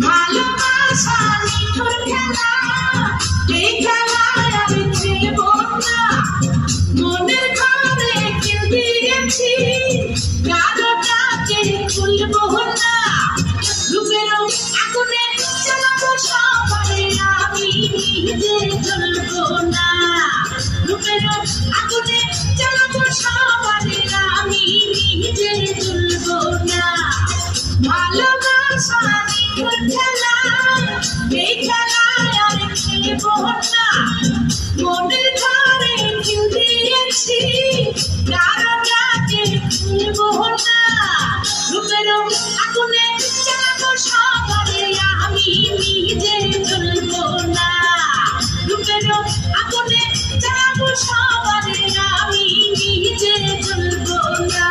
ভালোবাসা নিঠুর খেলা, এই খেলায় আমি খেলবো না। মনের ঘরে কেউ দিয়েছি, কারো কাছে খুলবো না। রূপের আগুনে জ্বালাবো সবাই, আমি নিজে জ্বলবো না। রূপের আগুনে জ্বালাবো সবাই, আমি নিজে জ্বলবো না। ভালোবাসা নিঠুর খেলা, এই খেলায় আর খেলবো না। মনের ঘরে কেউ দিয়েছি, কারো কাছে খুলবো না। রূপের আগুনে জ্বালাবো সবাই, আমি নিজে জ্বলবো না। রূপের আগুনে জ্বালাবো সবাই, আমি নিজে জ্বলবো না।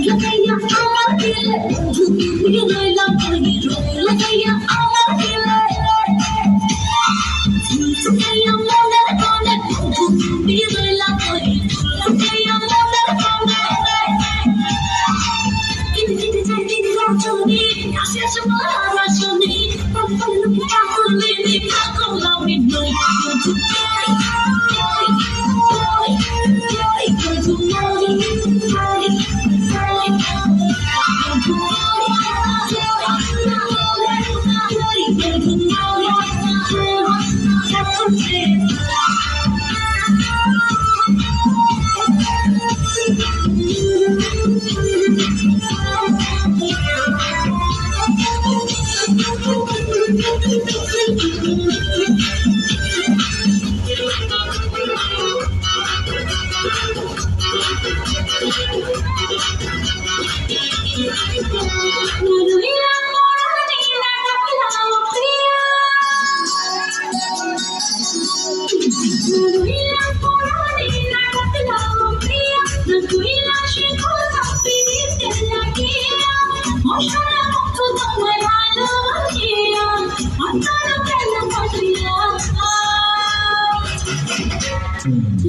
লাগাইয়া আমার দিলে ঘুমিয়ে রইলাম ওই রং, লাগাইয়া আমার দিলে লাগাইয়া মনের কোণে ঘুমিয়ে রইলাম ওই রং, লাগাইয়া মনের কোণে। কিন্তু যাই দিন রজনী আসে সময় রজনী, পাগল পাগলে পাগল আমি নই।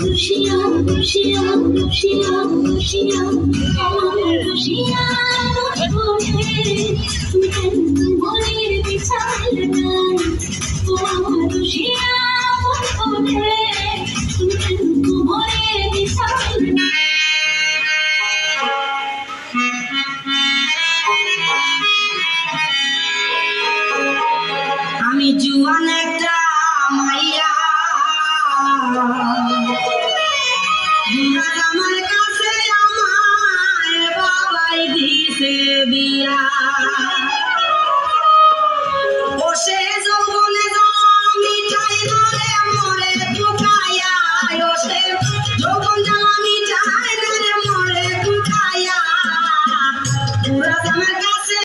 Lucia, Lucia, Lucia, Lucia, আমার Lucia, তুমি মনের বিচার নাই, ও আমার Lucia, তুমি মনের বিচার নাই। আমি জুয়ানে